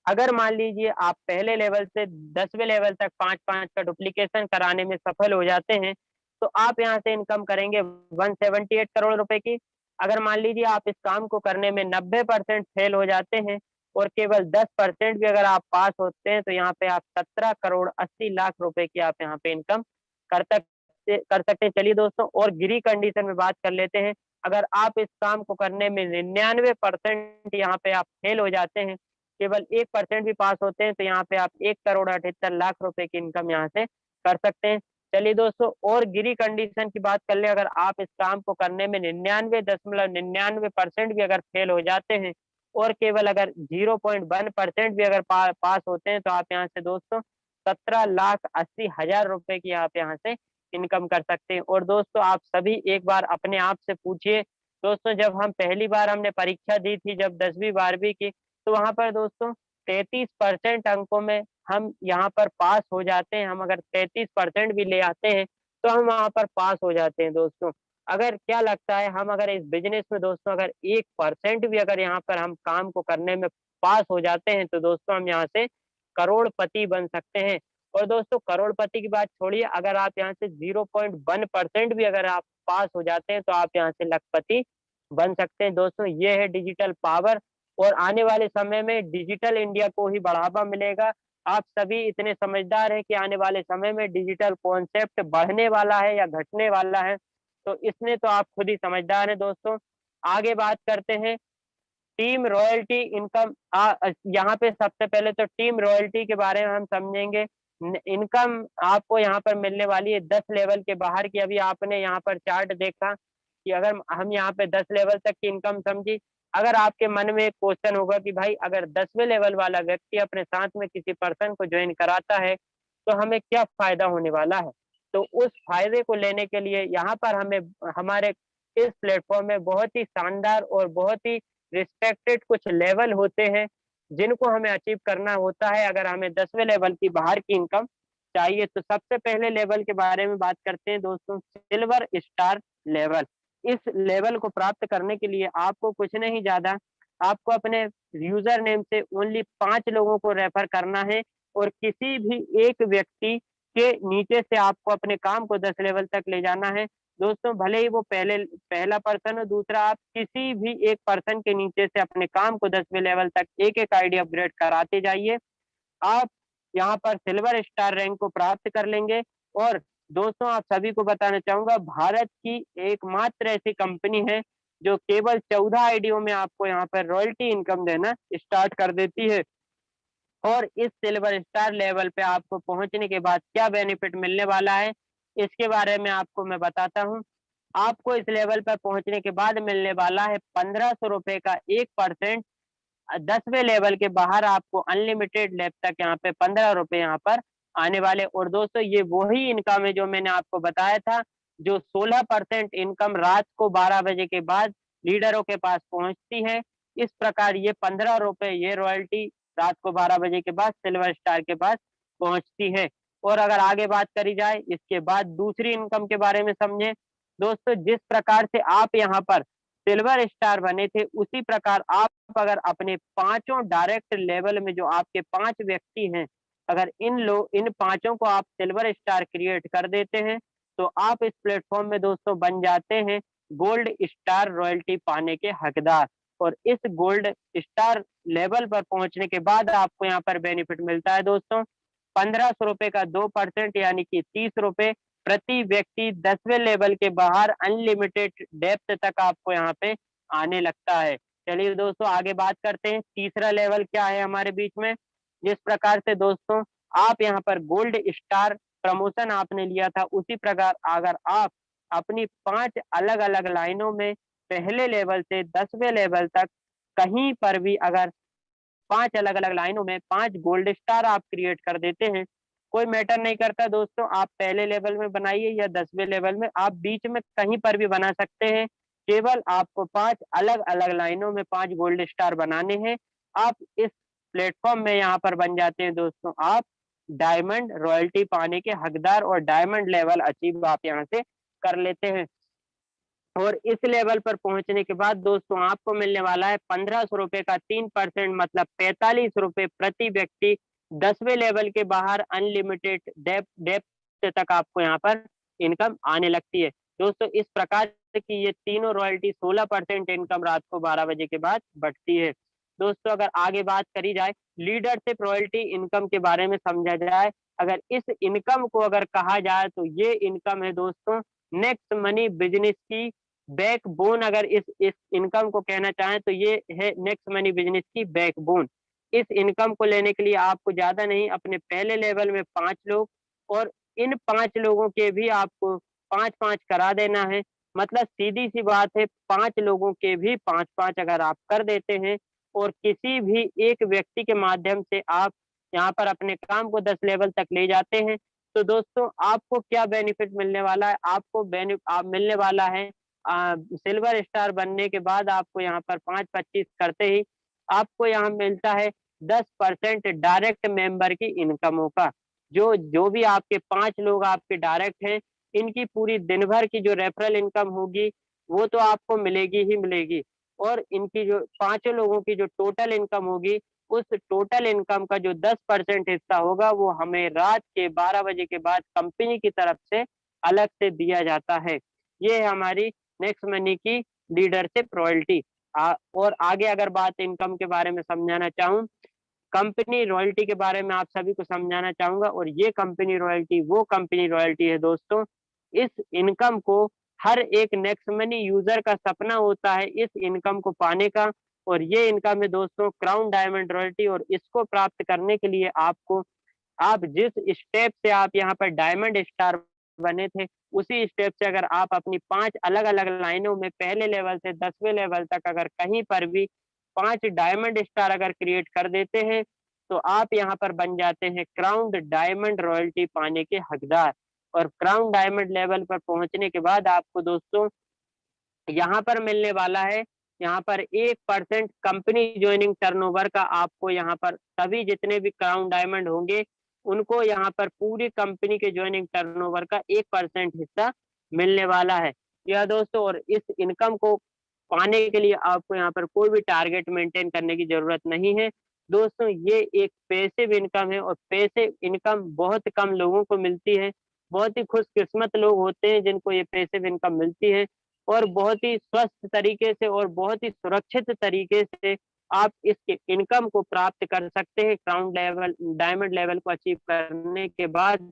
अगर मान लीजिए आप पहले लेवल से 10वें लेवल तक 5-5 का डुप्लीकेशन कराने में सफल हो जाते हैं, तो आप यहाँ से इनकम करेंगे 178 करोड़ रुपए की। अगर मान लीजिए आप इस काम को करने में 90% फेल हो जाते हैं और केवल 10% भी अगर आप पास होते हैं, तो यहाँ पे आप 17 करोड़ 80 लाख रुपए की आप यहाँ पे इनकम कर सकते हैं। चलिए दोस्तों और गिरी कंडीशन में बात कर लेते हैं। अगर आप इस काम को करने में 99% यहाँ पे आप फेल हो जाते हैं, केवल 1% भी पास होते हैं, तो यहाँ पे आप 1,78,00,000 रुपए की इनकम यहाँ से कर सकते हैं। चलिए दोस्तों, और गिरी कंडीशन की बात कर लें, अगर आप इस काम को करने में 99.99% भी अगर फेल हो जाते हैं और केवल अगर 0.1% भी अगर पास होते हैं, तो आप यहाँ से दोस्तों 17,80,000 रुपए की आप यहाँ से इनकम कर सकते हैं। और दोस्तों, आप सभी एक बार अपने आप से पूछिए, दोस्तों जब हम पहली बार हमने परीक्षा दी थी जब 10वीं 12वीं की, तो वहाँ पर दोस्तों 33% अंकों में हम यहाँ पर पास हो जाते हैं। हम अगर 33% भी ले आते हैं, तो हम वहाँ पर पास हो जाते हैं दोस्तों। अगर क्या लगता है, हम अगर इस बिज़नेस में दोस्तों अगर 1% भी अगर यहाँ पर हम काम को करने में पास हो जाते हैं, तो दोस्तों हम यहाँ से करोड़पति बन सकते हैं। और दोस्तों, करोड़पति की बात छोड़िए, अगर आप यहाँ से 0.1% भी अगर आप पास हो जाते हैं, तो आप यहाँ से लखपति बन सकते हैं। दोस्तों, ये है डिजिटल पावर, और आने वाले समय में डिजिटल इंडिया को ही बढ़ावा मिलेगा। आप सभी इतने समझदार हैं कि आने वाले समय में डिजिटल कॉन्सेप्ट बढ़ने वाला है या घटने वाला है, तो इसमें तो आप खुद ही समझदार हैं दोस्तों। आगे बात करते हैं टीम रॉयल्टी इनकम। यहाँ पे सबसे पहले तो टीम रॉयल्टी के बारे में हम समझेंगे। इनकम आपको यहाँ पर मिलने वाली है 10 लेवल के बाहर की। अभी आपने यहाँ पर चार्ट देखा कि अगर हम यहाँ पे 10 लेवल तक की इनकम समझी, अगर आपके मन में एक क्वेश्चन होगा कि भाई अगर 10वें लेवल वाला व्यक्ति अपने साथ में किसी पर्सन को ज्वाइन कराता है, तो हमें क्या फायदा होने वाला है? तो उस फायदे को लेने के लिए यहाँ पर हमें हमारे इस प्लेटफॉर्म में बहुत ही शानदार और बहुत ही रिस्पेक्टेड कुछ लेवल होते हैं, जिनको हमें अचीव करना होता है अगर हमें 10वें लेवल की बाहर की इनकम चाहिए। तो सबसे पहले लेवल के बारे में बात करते हैं दोस्तों, सिल्वर स्टार लेवल। इस लेवल को प्राप्त करने के लिए आपको कुछ नहीं ज़्यादा, आपको अपने यूज़र नेम से ओनली 5 लोगों को रेफर करना है, और किसी भी एक व्यक्ति के नीचे से आपको अपने काम को 10 लेवल तक ले जाना है। दोस्तों, भले ही वो पहला पर्सन हो, दूसरा, आप किसी भी एक पर्सन के नीचे से अपने काम को 10वें लेवल तक एक-एक आईडी अपग्रेड कराते जाइए। आप यहाँ पर सिल्वर स्टार रैंक को प्राप्त कर लेंगे। और दोस्तों, आप सभी को बताना चाहूँगा, भारत की एकमात्र ऐसी कंपनी है जो केवल 14 आईडियों में आपको यहाँ पर रॉयल्टी इनकम देना स्टार्ट कर देती है। और इस सिल्वर स्टार लेवल पे आपको पहुँचने के बाद क्या बेनिफिट मिलने वाला है, इसके बारे में आपको मैं बताता हूँ। आपको इस लेवल पर पहुँचने के बाद मिलने वाला है ₹1500 का 1%। 10वें लेवल के बाहर आपको अनलिमिटेड लैब तक यहाँ पे ₹15 यहाँ पर आने वाले। और दोस्तों, ये वही इनकम है जो मैंने आपको बताया था, जो 16% इनकम रात को 12 बजे के बाद लीडरों के पास पहुँचती है। इस प्रकार ये ₹15 ये रॉयल्टी रात को 12 बजे के बाद सिल्वर स्टार के पास पहुँचती है। और अगर आगे बात करी जाए, इसके बाद दूसरी इनकम के बारे में समझें। दोस्तों, जिस प्रकार से आप यहाँ पर सिल्वर स्टार बने थे, उसी प्रकार आप अगर अपने पाँचों डायरेक्ट लेवल में जो आपके 5 व्यक्ति हैं, अगर इन पाँचों को आप सिल्वर स्टार क्रिएट कर देते हैं, तो आप इस प्लेटफ़ॉर्म में दोस्तों बन जाते हैं गोल्ड स्टार रॉयल्टी पाने के हकदार। और इस गोल्ड स्टार लेवल पर पहुँचने के बाद आपको यहाँ पर बेनिफिट मिलता है दोस्तों, ₹1500 का 2% यानी कि ₹30 प्रति व्यक्ति 10वें लेवल के बाहर अनलिमिटेड डेप्थ तक आपको यहाँ पे आने लगता है। चलिए दोस्तों, आगे बात करते हैं तीसरा लेवल क्या है हमारे बीच में। जिस प्रकार से दोस्तों आप यहाँ पर गोल्ड स्टार प्रमोशन आपने लिया था, उसी प्रकार अगर आप अपनी 5 अलग-अलग लाइनों में पहले लेवल से 10वें लेवल तक कहीं पर भी अगर 5 अलग-अलग लाइनों में 5 गोल्ड स्टार आप क्रिएट कर देते हैं, कोई मैटर नहीं करता दोस्तों, आप पहले लेवल में बनाइए या 10वें लेवल में, आप बीच में कहीं पर भी बना सकते हैं। केवल आपको 5 अलग-अलग लाइनों में 5 गोल्ड स्टार बनाने हैं। आप इस प्लेटफ़ॉर्म में यहाँ पर बन जाते हैं दोस्तों, आप डायमंड रॉयल्टी पाने के हकदार, और डायमंड लेवल अचीव आप यहाँ से कर लेते हैं। और इस लेवल पर पहुँचने के बाद दोस्तों आपको मिलने वाला है ₹1500 का 3% मतलब ₹45 प्रति व्यक्ति 10वें लेवल के बाहर अनलिमिटेड डेप्थ तक आपको यहाँ पर इनकम आने लगती है। दोस्तों, इस प्रकार की ये तीनों रॉयल्टी 16% इनकम रात को 12 बजे के बाद बढ़ती है। दोस्तों, अगर आगे बात करी जाए लीडरशिप रॉयल्टी इनकम के बारे में समझा जाए, अगर इस इनकम को अगर कहा जाए, तो ये इनकम है दोस्तों नेक्स्ट मनी बिज़नेस की बैकबोन अगर इस इनकम को कहना चाहें तो ये है नेक्स्ट मनी बिजनेस की बैकबोन। इस इनकम को लेने के लिए आपको ज़्यादा नहीं, अपने पहले लेवल में 5 लोग और इन 5 लोगों के भी आपको 5-5 करा देना है। मतलब सीधी-सी बात है, 5 लोगों के भी 5-5 अगर आप कर देते हैं और किसी भी एक व्यक्ति के माध्यम से आप यहाँ पर अपने काम को 10 लेवल तक ले जाते हैं, तो दोस्तों आपको क्या बेनिफिट मिलने वाला है? आपको मिलने वाला है सिल्वर स्टार बनने के बाद आपको यहाँ पर 5-25 करते ही आपको यहाँ मिलता है 10% डायरेक्ट मेंबर की इनकमों का। जो जो भी आपके 5 लोग आपके डायरेक्ट हैं, इनकी पूरी दिन भर की जो रेफरल इनकम होगी, वो तो आपको मिलेगी ही मिलेगी और इनकी जो पाँचों लोगों की जो टोटल इनकम होगी, उस टोटल इनकम का जो 10% हिस्सा होगा, वो हमें रात के 12 बजे के बाद कंपनी की तरफ से अलग से दिया जाता है। ये है हमारी नेक्स्ट मनी की लीडरशिप रॉयल्टी। और आगे अगर बात इनकम के बारे में समझाना चाहूँ, कंपनी रॉयल्टी के बारे में आप सभी को समझाना चाहूँगा और ये कंपनी रॉयल्टी वो कंपनी रॉयल्टी है दोस्तों, इस इनकम को हर एक नेक्स्ट मनी यूज़र का सपना होता है इस इनकम को पाने का और ये इनकम है दोस्तों क्राउन डायमंड रॉयल्टी और इसको प्राप्त करने के लिए आपको आप जिस स्टेप से आप यहाँ पर डायमंड स्टार बने थे, उसी स्टेप से अगर आप अपनी 5 अलग-अलग लाइनों में पहले लेवल से 10वें लेवल तक अगर कहीं पर भी 5 डायमंड स्टार अगर क्रिएट कर देते हैं, तो आप यहाँ पर बन जाते हैं क्राउन्ड डायमंड रॉयल्टी पाने के हकदार। और क्राउन डायमंड लेवल पर पहुँचने के बाद आपको दोस्तों यहाँ पर मिलने वाला है, यहाँ पर 1% कंपनी जॉइनिंग टर्नओवर का आपको यहाँ पर सभी जितने भी क्राउन डायमंड होंगे, उनको यहाँ पर पूरी कंपनी के जॉइनिंग टर्नओवर का 1% हिस्सा मिलने वाला है। यह दोस्तों और इस इनकम को पाने के लिए आपको यहाँ पर कोई भी टारगेट मेंटेन करने की ज़रूरत नहीं है। दोस्तों ये एक पैसिव इनकम है और पैसिव इनकम बहुत कम लोगों को मिलती है। बहुत ही खुशकिस्मत लोग होते हैं जिनको ये पैसिव इनकम मिलती है। और बहुत ही स्वस्थ तरीके से और बहुत ही सुरक्षित तरीके से आप इस इनकम को प्राप्त कर सकते हैं क्राउन लेवल डायमंड लेवल को अचीव करने के बाद।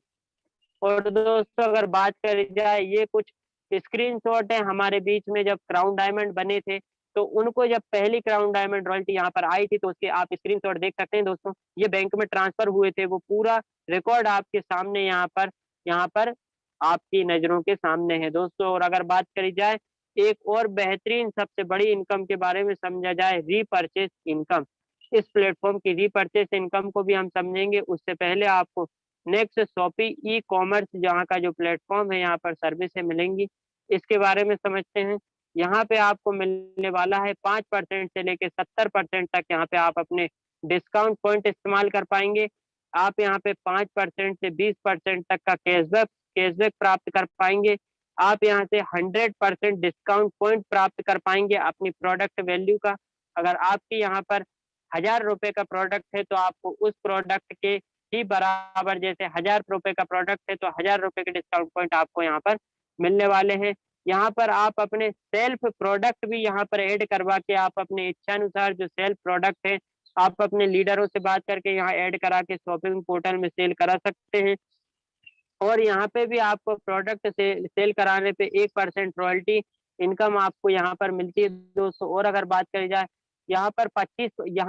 और दोस्तों अगर बात करी जाए ये कुछ स्क्रीनशॉट है हमारे बीच में जब क्राउन डायमंड बने थे, तो उनको जब पहली क्राउन डायमंड रॉयल्टी यहाँ पर आई थी तो उसके आप स्क्रीनशॉट देख सकते हैं दोस्तों। ये बैंक में ट्रांसफर हुए थे, वो पूरा रिकॉर्ड आपके सामने यहाँ पर आपकी नज़रों के सामने है दोस्तों। और अगर बात करी जाए एक और बेहतरीन सबसे बड़ी इनकम के बारे में समझा जाए रीपर्चेज़ इनकम। इस प्लेटफ़ॉर्म की रीपर्चेज़ इनकम को भी हम समझेंगे, उससे पहले आपको नेक्स्ट शॉपी ई-कॉमर्स जहाँ का जो प्लेटफ़ॉर्म है यहाँ पर सर्विसें मिलेंगी, इसके बारे में समझते हैं। यहाँ पे आपको मिलने वाला है 5% से लेके 70% तक यहाँ पे आप अपने डिस्काउंट पॉइंट इस्तेमाल कर पाएँगे। आप यहाँ पे 5% से 20% तक का कैशबैक प्राप्त कर पाएँगे। आप यहाँ से 100% डिस्काउंट पॉइंट प्राप्त कर पाएँगे अपनी प्रोडक्ट वैल्यू का। अगर आपकी यहाँ पर ₹1000 का प्रोडक्ट है तो आपको उस प्रोडक्ट के ही बराबर जैसे ₹1000 का प्रोडक्ट है तो ₹1000 के डिस्काउंट पॉइंट आपको यहाँ पर मिलने वाले हैं। यहाँ पर आप अपने सेल्फ प्रोडक्ट भी यहाँ पर ऐड करवा के आप अपने इच्छानुसार जो सेल्फ प्रोडक्ट है, आप अपने लीडरों से बात करके यहाँ ऐड करा के शॉपिंग पोर्टल में सेल करा सकते हैं। और यहाँ पे भी आपको प्रोडक्ट से सेल कराने पे 1% रॉयल्टी इनकम आपको यहाँ पर मिलती है दोस्तों। और अगर बात करी जाए यहाँ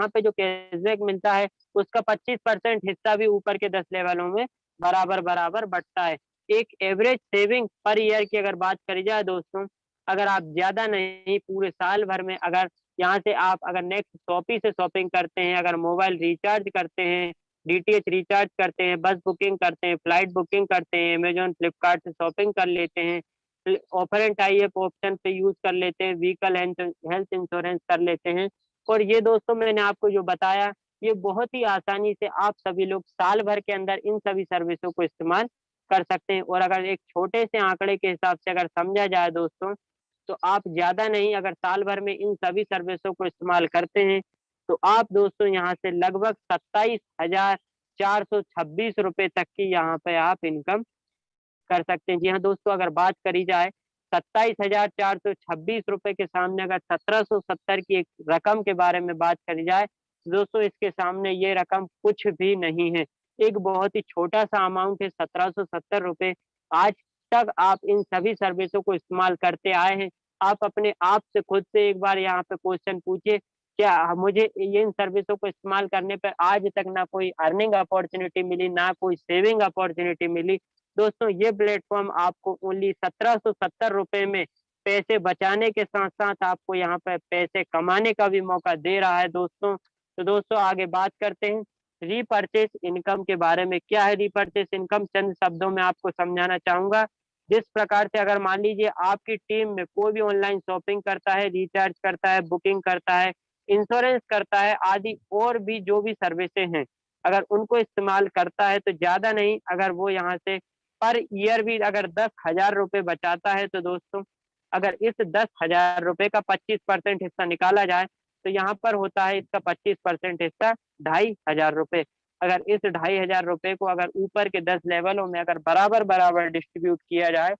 पे जो कैशबैक मिलता है उसका 25% हिस्सा भी ऊपर के 10 लेवलों में बराबर-बराबर बँटता है। एक एवरेज सेविंग पर ईयर की अगर बात करी जाए दोस्तों, अगर आप ज़्यादा नहीं पूरे साल भर में अगर यहाँ से आप अगर नेक्स्ट शॉपी से शॉपिंग करते हैं, अगर मोबाइल रिचार्ज करते हैं, डीटीएच रिचार्ज करते हैं, बस बुकिंग करते हैं, फ्लाइट बुकिंग करते हैं, अमेज़न, फ्लिपकार्ट से शॉपिंग कर लेते हैं, offer and tie up option पे यूज़ कर लेते हैं, व्हीकल हेल्थ हेल्थ इंश्योरेंस कर लेते हैं। और ये दोस्तों मैंने आपको जो बताया, ये बहुत ही आसानी से आप सभी लोग साल भर के अंदर इन सभी सर्विसों को इस्तेमाल कर सकते हैं। और अगर एक छोटे से आंकड़े के हिसाब से अगर समझा जाए दोस्तों, तो आप ज़्यादा नहीं अगर साल भर में इन सभी सर्विसों को इस्तेमाल करते हैं, तो आप दोस्तों यहाँ से लगभग 27,426 रुपए तक की यहाँ पे आप इनकम कर सकते हैं। जी हाँ दोस्तों, अगर बात करी जाए 27,426 रुपए के सामने अगर 1770 की एक रकम के बारे में बात करी जाए, तो दोस्तों इसके सामने ये रकम कुछ भी नहीं है। एक बहुत ही छोटा-सा अमाउंट है 1770 रुपए। आज तक आप इन सभी सर्विसों को इस्तेमाल करते आए हैं, आप अपने आप से खुद से एक बार यहाँ पे क्वेश्चन पूछिए, क्या मुझे इन सर्विसों को इस्तेमाल करने पर आज तक ना कोई अर्निंग अपॉर्च्युनिटी मिली, ना कोई सेविंग अपॉर्च्युनिटी मिली। दोस्तों ये प्लेटफ़ॉर्म आपको ओनली ₹1770 में पैसे बचाने के साथ-साथ आपको यहाँ पे पैसे कमाने का भी मौका दे रहा है दोस्तों। तो दोस्तों आगे बात करते हैं रीपर्चेज़ इनकम के बारे में। क्या है रीपर्चेज़ इनकम? चंद शब्दों में आपको समझाना चाहूँगा। जिस प्रकार से अगर मान लीजिए आपकी टीम में कोई भी ऑनलाइन शॉपिंग करता है, रिचार्ज करता है, बुकिंग करता है, इंश्योरेंस करता है आदि और भी जो भी सर्विसेज़ हैं, अगर उनको इस्तेमाल करता है तो ज़्यादा नहीं, अगर वो यहाँ से पर ईयर भी अगर ₹10,000 बचाता है तो दोस्तों अगर इस ₹10,000 का 25% हिस्सा निकाला जाए, तो यहाँ पर होता है इसका 25% हिस्सा ₹2,500। अगर इस ₹2,500 को अगर ऊपर के 10 लेवलों में अगर बराबर-बराबर डिस्ट्रीब्यूट किया जाए,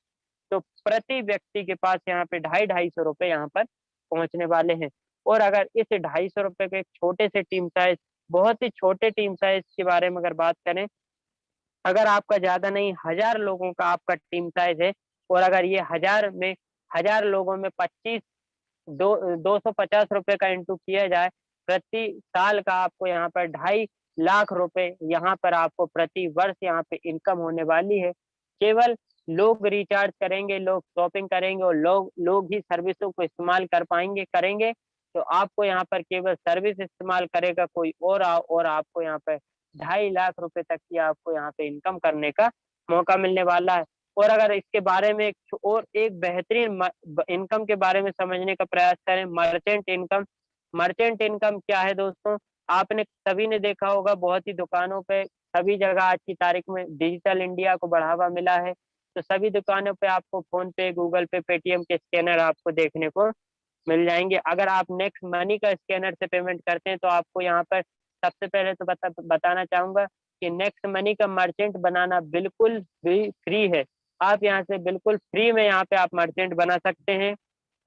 तो प्रति व्यक्ति के पास यहाँ पे ₹250 यहाँ पर पहुँचने वाले हैं। और अगर इस ₹250 के एक छोटे से टीम साइज़ बहुत ही छोटे टीम साइज़ के बारे में अगर बात करें, अगर आपका ज़्यादा नहीं 1000 लोगों का आपका टीम साइज़ है और अगर ये 1000 लोगों में 25 दो ₹250 का इंटू किया जाए, प्रति साल का आपको यहाँ पर 2,50,000 यहाँ पर आपको प्रति वर्ष यहाँ पे इनकम होने वाली है। केवल लोग रिचार्ज करेंगे, लोग शॉपिंग करेंगे और लोग लोग ही सर्विसों को इस्तेमाल कर पाएँगे करेंगे, तो आपको यहाँ पर केवल सर्विस इस्तेमाल करेगा कोई और आपको यहाँ पे ₹2,50,000 तक की आपको यहाँ पे इनकम करने का मौका मिलने वाला है। और अगर इसके बारे में एक बेहतरीन इनकम के बारे में समझने का प्रयास करें मर्चेंट इनकम। मर्चेंट इनकम क्या है दोस्तों? आपने सभी ने देखा होगा बहुत ही दुकानों पे सभी जगह आज की तारीख में डिजिटल इंडिया को बढ़ावा मिला है। तो सभी दुकानों पे आपको फ़ोन पे, गूगल पे, पेटीएम के स्कैनर आपको देखने को मिल जाएँगे। अगर आप नेक्स्ट मनी का स्कैनर से पेमेंट करते हैं तो आपको यहाँ पर सबसे पहले तो बताना चाहूँगा कि नेक्स्ट मनी का मर्चेंट बनाना बिल्कुल भी फ्री है। आप यहाँ से बिल्कुल फ्री में यहाँ पे आप मर्चेंट बना सकते हैं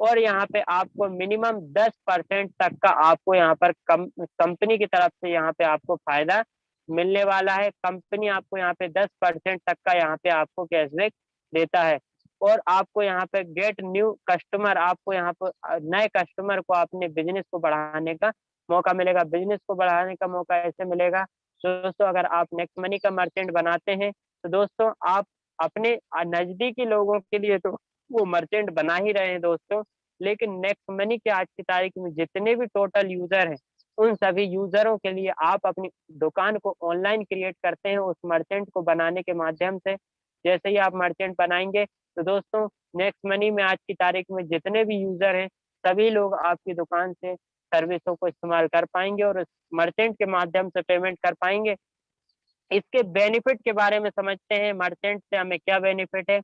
और यहाँ पे आपको मिनिमम 10% तक का आपको यहाँ पर कंपनी की तरफ से यहाँ पे आपको फ़ायदा मिलने वाला है। कंपनी आपको यहाँ पे 10% तक का यहाँ पे आपको कैशबैक देता है और आपको यहाँ पे गेट न्यू कस्टमर आपको यहाँ पर नए कस्टमर को अपने बिज़नेस को बढ़ाने का मौका मिलेगा। बिज़नेस को बढ़ाने का मौका ऐसे मिलेगा दोस्तों अगर आप नेक्स्ट मनी का मर्चेंट बनाते हैं, तो दोस्तों आप अपने नज़दीकी लोगों के लिए तो वो मर्चेंट बना ही रहे हैं दोस्तों, लेकिन नेक्स्ट मनी के आज की तारीख में जितने भी टोटल यूज़र हैं, उन सभी यूज़रों के लिए आप अपनी दुकान को ऑनलाइन क्रिएट करते हैं उस मर्चेंट को बनाने के माध्यम से। जैसे ही आप मर्चेंट बनाएँगे, तो दोस्तों नेक्स्ट मनी में आज की तारीख में जितने भी यूज़र हैं, सभी लोग आपकी दुकान से सर्विसों को इस्तेमाल कर पाएँगे और उस मर्चेंट के माध्यम से पेमेंट कर पाएँगे। इसके बेनिफिट के बारे में समझते हैं, मर्चेंट से हमें क्या बेनिफिट है?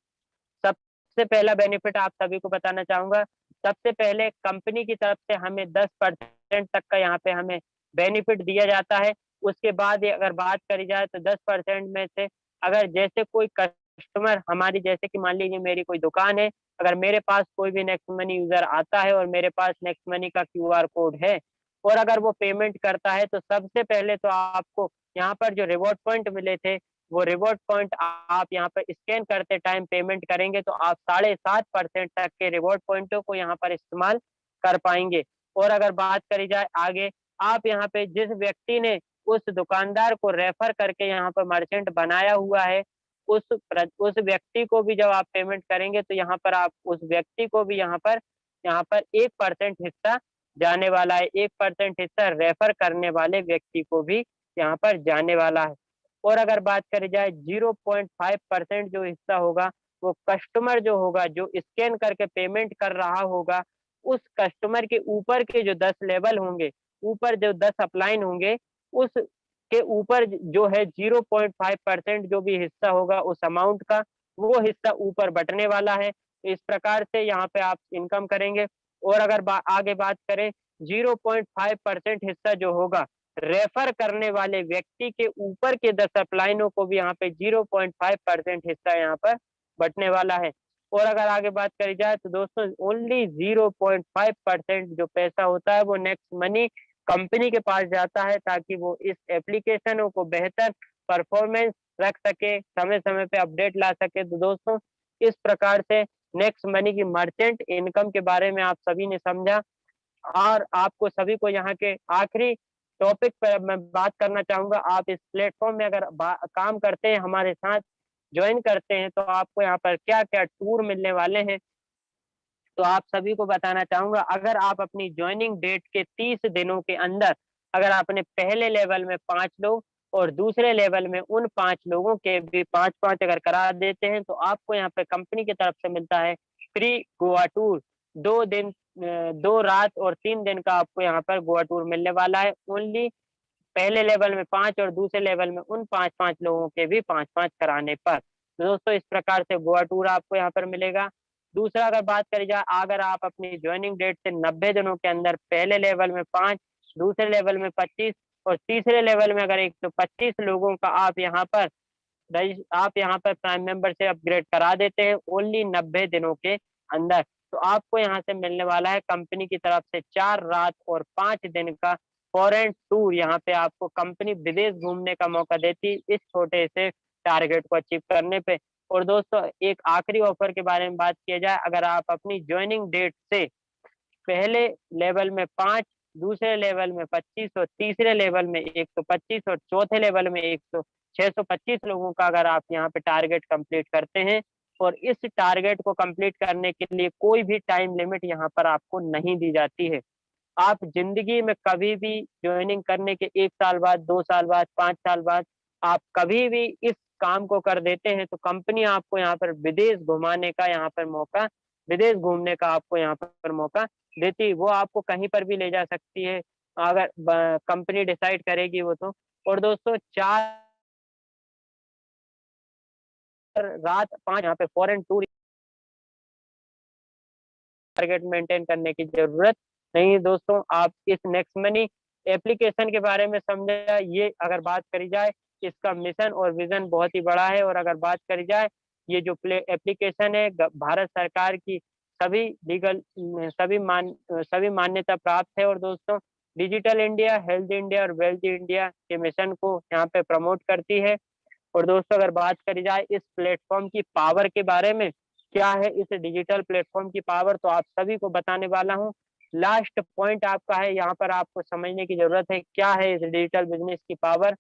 सबसे पहला बेनिफिट आप सभी को बताना चाहूँगा, सबसे पहले कंपनी की तरफ से हमें 10% तक का यहाँ पे हमें बेनिफिट दिया जाता है। उसके बाद ये अगर बात करी जाए तो 10% में से अगर जैसे कोई कस्टमर हमारी जैसे कि मान लीजिए मेरी कोई दुकान है, अगर मेरे पास कोई भी नेक्स्ट मनी यूज़र आता है और मेरे पास नेक्स्ट मनी का क्यूआर कोड है और अगर वो पेमेंट करता है तो सबसे पहले तो आपको यहाँ पर जो रिवॉर्ड पॉइंट मिले थे वो रिवॉर्ड पॉइंट आप यहाँ पे स्कैन करते टाइम पेमेंट करेंगे तो आप 7.5% तक के रिवॉर्ड पॉइंटों को यहाँ पर इस्तेमाल कर पाएँगे। और अगर बात करी जाए आगे, आप यहाँ पे जिस व्यक्ति ने उस दुकानदार को रेफ़र करके यहाँ पर मर्चेंट बनाया हुआ है, उस व्यक्ति को भी जब आप पेमेंट करेंगे तो यहाँ पर आप उस व्यक्ति को भी यहाँ पर 1% हिस्सा जाने वाला है। 1% हिस्सा रेफ़र करने वाले व्यक्ति को भी यहाँ पर जाने वाला है। और अगर बात करी जाए 0.5% जो हिस्सा होगा, वो कस्टमर जो होगा, जो स्कैन करके पेमेंट कर रहा होगा, उस कस्टमर के ऊपर के जो 10 लेवल होंगे, ऊपर जो 10 अपलाइन होंगे, उसके ऊपर जो है 0.5% जो भी हिस्सा होगा उस अमाउंट का, वो हिस्सा ऊपर बँटने वाला है। इस प्रकार से यहाँ पे आप इनकम करेंगे और अगर आगे बात करें 0.5% हिस्सा जो होगा रेफर करने वाले व्यक्ति के ऊपर के 10 अपलाइनों को भी यहाँ पे 0.5% हिस्सा यहाँ पर बँटने वाला है। और अगर आगे बात करी जाए तो दोस्तों ओनली 0.5% जो पैसा होता है वो नेक्स्ट मनी कंपनी के पास जाता है ताकि वो इस एप्लीकेशनों को बेहतर परफॉर्मेंस रख सके, समय-समय पे अपडेट ला सके। तो दोस्तों इस प्रकार से नेक्स्ट मनी की मर्चेंट इनकम के बारे में आप सभी ने समझा। और आपको सभी को यहाँ के आखिरी टॉपिक पर मैं बात करना चाहूंगा। आप इस प्लेटफॉर्म में अगर काम करते हैं, हमारे साथ ज्वाइन करते हैं, तो आपको यहाँ पर क्या क्या टूर मिलने वाले हैं, तो आप सभी को बताना चाहूंगा। अगर आप अपनी ज्वाइनिंग डेट के 30 दिनों के अंदर अगर आपने पहले लेवल में 5 लोग और दूसरे लेवल में उन 5 लोगों के भी 5-5 अगर करा देते हैं, तो आपको यहाँ पे कंपनी की तरफ से मिलता है फ्री गोवा टूर। 2 दिन 2 रात और 3 दिन का आपको यहाँ पर गोवा टूर मिलने वाला है। ओनली पहले लेवल में 5 और दूसरे लेवल में उन 5-5 लोगों के भी 5-5 कराने पर। तो दोस्तों इस प्रकार से गोवा टूर आपको यहाँ पर मिलेगा। दूसरा अगर बात करी जाए, अगर आप अपनी ज्वाइनिंग डेट से 90 दिनों के अंदर पहले लेवल में 5, दूसरे लेवल में 25 और तीसरे लेवल में अगर 125 लोगों का आप यहाँ पर प्राइम मेंबर से अपग्रेड करा देते हैं ओनली 90 दिनों के अंदर, तो आपको यहाँ से मिलने वाला है कंपनी की तरफ से 4 रात और 5 दिन का फॉरेन टूर। यहाँ पे आपको कंपनी विदेश घूमने का मौका देती है इस छोटे से टारगेट को अचीव करने पे। और दोस्तों एक आखिरी ऑफर के बारे में बात किया जाए, अगर आप अपनी ज्वाइनिंग डेट से पहले लेवल में 5, दूसरे लेवल में 25 और तीसरे लेवल में 125 और चौथे लेवल में 625 लोगों का अगर आप यहाँ पे टारगेट कंप्लीट करते हैं, और इस टारगेट को कंप्लीट करने के लिए कोई भी टाइम लिमिट यहाँ पर आपको नहीं दी जाती है। आप जिंदगी में कभी भी ज्वाइनिंग करने के 1 साल बाद, 2 साल बाद, 5 साल बाद आप कभी भी इस काम को कर देते हैं, तो कंपनी आपको यहाँ पर विदेश घूमने का आपको यहाँ पर मौका देती है। वो आपको कहीं पर भी ले जा सकती है अगर कंपनी डिसाइड करेगी वो तो। और दोस्तों 4 रात 5 यहाँ पे फॉरेन टूर टारगेट मेंटेन करने की जरूरत नहीं है दोस्तों। आप इस नेक्स्ट मनी एप्लीकेशन के बारे में समझा, ये अगर बात करी जाए इसका मिशन और विजन बहुत ही बड़ा है। और अगर बात करी जाए ये जो एप्लीकेशन है भारत सरकार की सभी लीगल सभी मान्यता प्राप्त है। और दोस्तों डिजिटल इंडिया, हेल्थ इंडिया और वेल्थ इंडिया के मिशन को यहाँ पे प्रमोट करती है। और दोस्तों अगर बात करी जाए इस प्लेटफॉर्म की पावर के बारे में, क्या है इस डिजिटल प्लेटफॉर्म की पावर, तो आप सभी को बताने वाला हूँ। लास्ट पॉइंट आपका है, यहाँ पर आपको समझने की जरूरत है क्या है इस डिजिटल बिजनेस की पावर।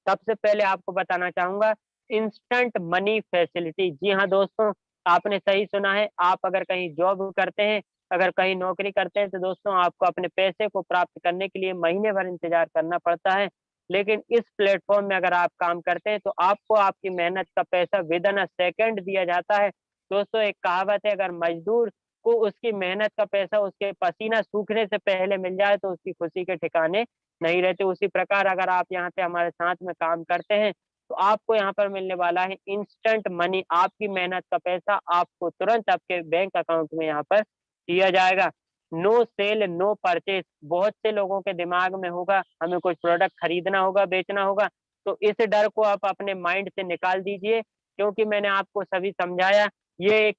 सबसे पहले आपको बताना चाहूंगा इंस्टेंट मनी फैसिलिटी। जी हाँ दोस्तों, आपने सही सुना है। आप अगर कहीं जॉब करते हैं, अगर कहीं नौकरी करते हैं, तो दोस्तों आपको अपने पैसे को प्राप्त करने के लिए महीने भर इंतजार करना पड़ता है। लेकिन इस प्लेटफॉर्म में अगर आप काम करते हैं, तो आपको आपकी मेहनत का पैसा विद इन अ सेकेंड दिया जाता है। दोस्तों एक कहावत है, अगर मजदूर को उसकी मेहनत का पैसा उसके पसीना सूखने से पहले मिल जाए, तो उसकी खुशी के ठिकाने नहीं रहते। उसी प्रकार अगर आप यहाँ पे हमारे साथ में काम करते हैं, तो आपको यहाँ पर मिलने वाला है इंस्टेंट मनी। आपकी मेहनत का पैसा आपको तुरंत आपके बैंक अकाउंट में यहाँ पर दिया जाएगा। No sale no purchase. बहुत से लोगों के दिमाग में होगा हमें कोई प्रोडक्ट खरीदना होगा, बेचना होगा, तो इस डर को आप अपने माइंड से निकाल दीजिए, क्योंकि मैंने आपको सभी समझाया ये एक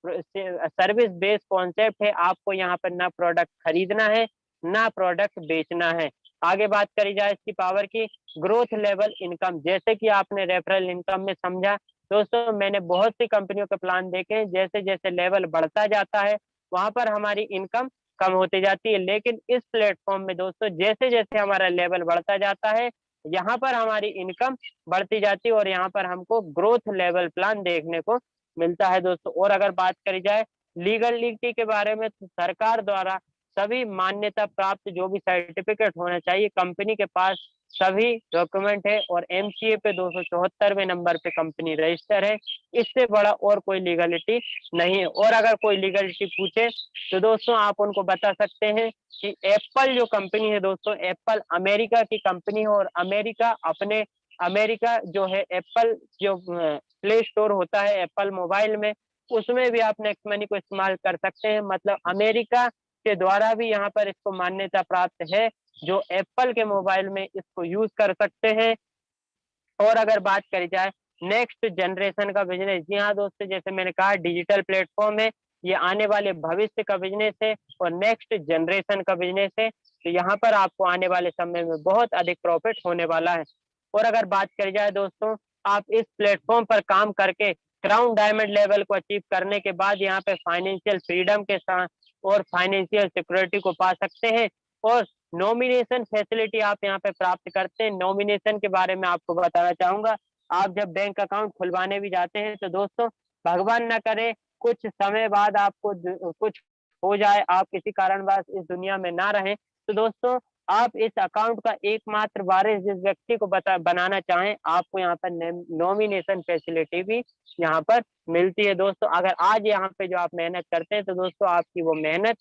सर्विस बेस्ड कॉन्सेप्ट है। आपको यहाँ पर ना प्रोडक्ट खरीदना है ना प्रोडक्ट बेचना है। आगे बात करी जाए इसकी पावर की, ग्रोथ लेवल इनकम। जैसे कि आपने रेफरल इनकम में समझा, दोस्तों मैंने बहुत सी कंपनियों के प्लान देखे हैं, जैसे जैसे लेवल बढ़ता जाता है वहां पर हमारी इनकम कम होती जाती है। लेकिन इस प्लेटफॉर्म में दोस्तों जैसे जैसे हमारा लेवल बढ़ता जाता है, यहाँ पर हमारी इनकम बढ़ती जाती है और यहाँ पर हमको ग्रोथ लेवल प्लान देखने को मिलता है दोस्तों। और अगर बात करी जाए लीगलिटी के बारे में, तो सरकार द्वारा सभी मान्यता प्राप्त जो भी सर्टिफिकेट होना चाहिए कंपनी के पास सभी डॉक्यूमेंट है, और एमसीए पे 274वें नंबर पे कंपनी रजिस्टर है। इससे बड़ा और कोई लीगलिटी नहीं है। और अगर कोई लीगलिटी पूछे, तो दोस्तों आप उनको बता सकते हैं कि एप्पल जो कंपनी है दोस्तों, एप्पल अमेरिका की कंपनी है, और अमेरिका जो है एप्पल जो प्ले स्टोर होता है एप्पल मोबाइल में, उसमें भी आप नेक्स्ट मनी को इस्तेमाल कर सकते हैं। मतलब अमेरिका के द्वारा भी यहाँ पर इसको मान्यता प्राप्त है, जो एप्पल के मोबाइल में इसको यूज कर सकते हैं। और अगर बात करी जाए नेक्स्ट जनरेशन का बिजनेस, जी हाँ दोस्तों, जैसे मैंने कहा डिजिटल प्लेटफॉर्म है, ये आने वाले भविष्य का बिजनेस है और नेक्स्ट जनरेशन का बिजनेस है। तो यहाँ पर आपको आने वाले समय में बहुत अधिक प्रॉफिट होने वाला है। और अगर बात करी जाए दोस्तों, आप इस प्लेटफॉर्म पर काम करके क्राउन डायमंड लेवल को अचीव करने के बाद यहाँ पे फाइनेंशियल फ्रीडम के साथ और फाइनेंशियल सिक्योरिटी को पा सकते हैं, और नॉमिनेशन फैसिलिटी आप यहाँ पे प्राप्त करते हैं। नॉमिनेशन के बारे में आपको बताना चाहूंगा, आप जब बैंक अकाउंट खुलवाने भी जाते हैं तो दोस्तों, भगवान ना करे कुछ समय बाद आपको कुछ हो जाए, आप किसी कारणवश इस दुनिया में ना रहें, तो दोस्तों आप इस अकाउंट का एकमात्र वारिस जिस व्यक्ति को बनाना चाहें, आपको यहाँ पर नॉमिनेशन फैसिलिटी भी यहाँ पर मिलती है। दोस्तों अगर आज यहाँ पे जो आप मेहनत करते हैं तो दोस्तों आपकी वो मेहनत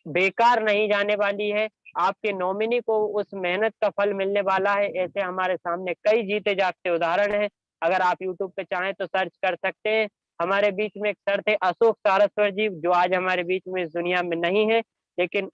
बेकार नहीं जाने वाली है, आपके नॉमिनी को उस मेहनत का फल मिलने वाला है। ऐसे हमारे सामने कई जीते जागते उदाहरण हैं, अगर आप यूट्यूब पे चाहें तो सर्च कर सकते हैं। हमारे बीच में एक सर थे अशोक सारस्वत जी, जो आज हमारे बीच में इस दुनिया में नहीं है, लेकिन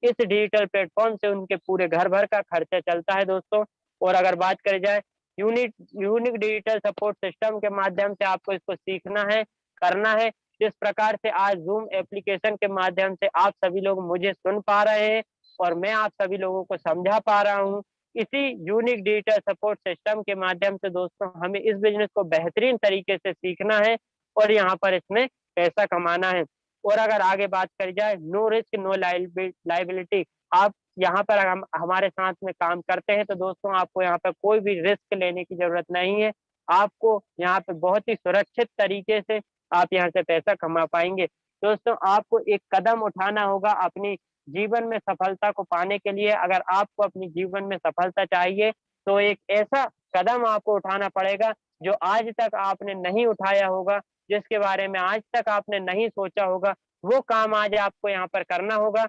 इस डिजिटल प्लेटफॉर्म से उनके पूरे घर भर का खर्चा चलता है दोस्तों। और अगर बात करी जाए unique unique digital support system के माध्यम से आपको इसको सीखना है, करना है। जिस प्रकार से आज जूम एप्लीकेशन के माध्यम से आप सभी लोग मुझे सुन पा रहे हैं और मैं आप सभी लोगों को समझा पा रहा हूँ, इसी यूनिक डिजिटल सपोर्ट सिस्टम के माध्यम से दोस्तों हमें इस बिजनेस को बेहतरीन तरीके से सीखना है और यहाँ पर इसमें पैसा कमाना है। और अगर आगे बात करी जाए नो रिस्क नो लाइबिलिटी, आप यहाँ पर हमारे साथ में काम करते हैं तो दोस्तों आपको यहाँ पर कोई भी रिस्क लेने की जरूरत नहीं है। आपको यहाँ पे बहुत ही सुरक्षित तरीके से आप यहाँ से पैसा कमा पाएंगे। दोस्तों आपको एक कदम उठाना होगा अपनी जीवन में सफलता को पाने के लिए। अगर आपको अपनी जीवन में सफलता चाहिए तो एक ऐसा कदम आपको उठाना पड़ेगा जो आज तक आपने नहीं उठाया होगा, जिसके बारे में आज तक आपने नहीं सोचा होगा, वो काम आज आपको यहाँ पर करना होगा।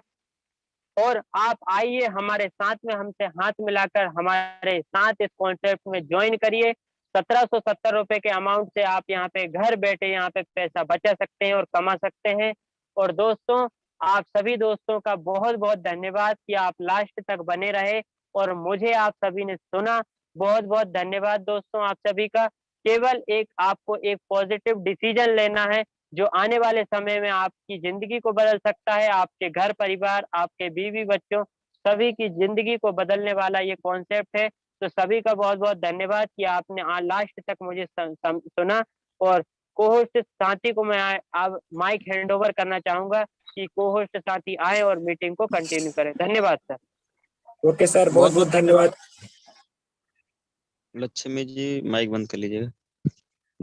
और आप आइए हमारे साथ में, हमसे हाथ मिलाकर हमारे साथ इस कॉन्सेप्ट में ज्वाइन करिए। 1770 रुपए के अमाउंट से आप यहाँ पे घर बैठे यहाँ पे पैसा बचा सकते हैं और कमा सकते हैं। और दोस्तों आप सभी दोस्तों का बहुत बहुत धन्यवाद कि आप लास्ट तक बने रहे और मुझे आप सभी ने सुना। बहुत बहुत धन्यवाद दोस्तों आप सभी का। केवल एक आपको एक पॉजिटिव डिसीजन लेना है जो आने वाले समय में आपकी ज़िंदगी को बदल सकता है, आपके घर परिवार, आपके बीवी-बच्चों, सभी की ज़िंदगी को बदलने वाला ये कॉन्सेप्ट है। तो सभी का बहुत-बहुत धन्यवाद कि आपने लास्ट तक मुझे सुना। और को-होस्ट साथी को मैं अब माइक हैंडओवर करना चाहूँगा कि को-होस्ट साथी आएँ और मीटिंग को कंटिन्यू करें। धन्यवाद सर। ओके सर, बहुत-बहुत धन्यवाद। लक्ष्मी जी माइक बंद कर लीजिएगा।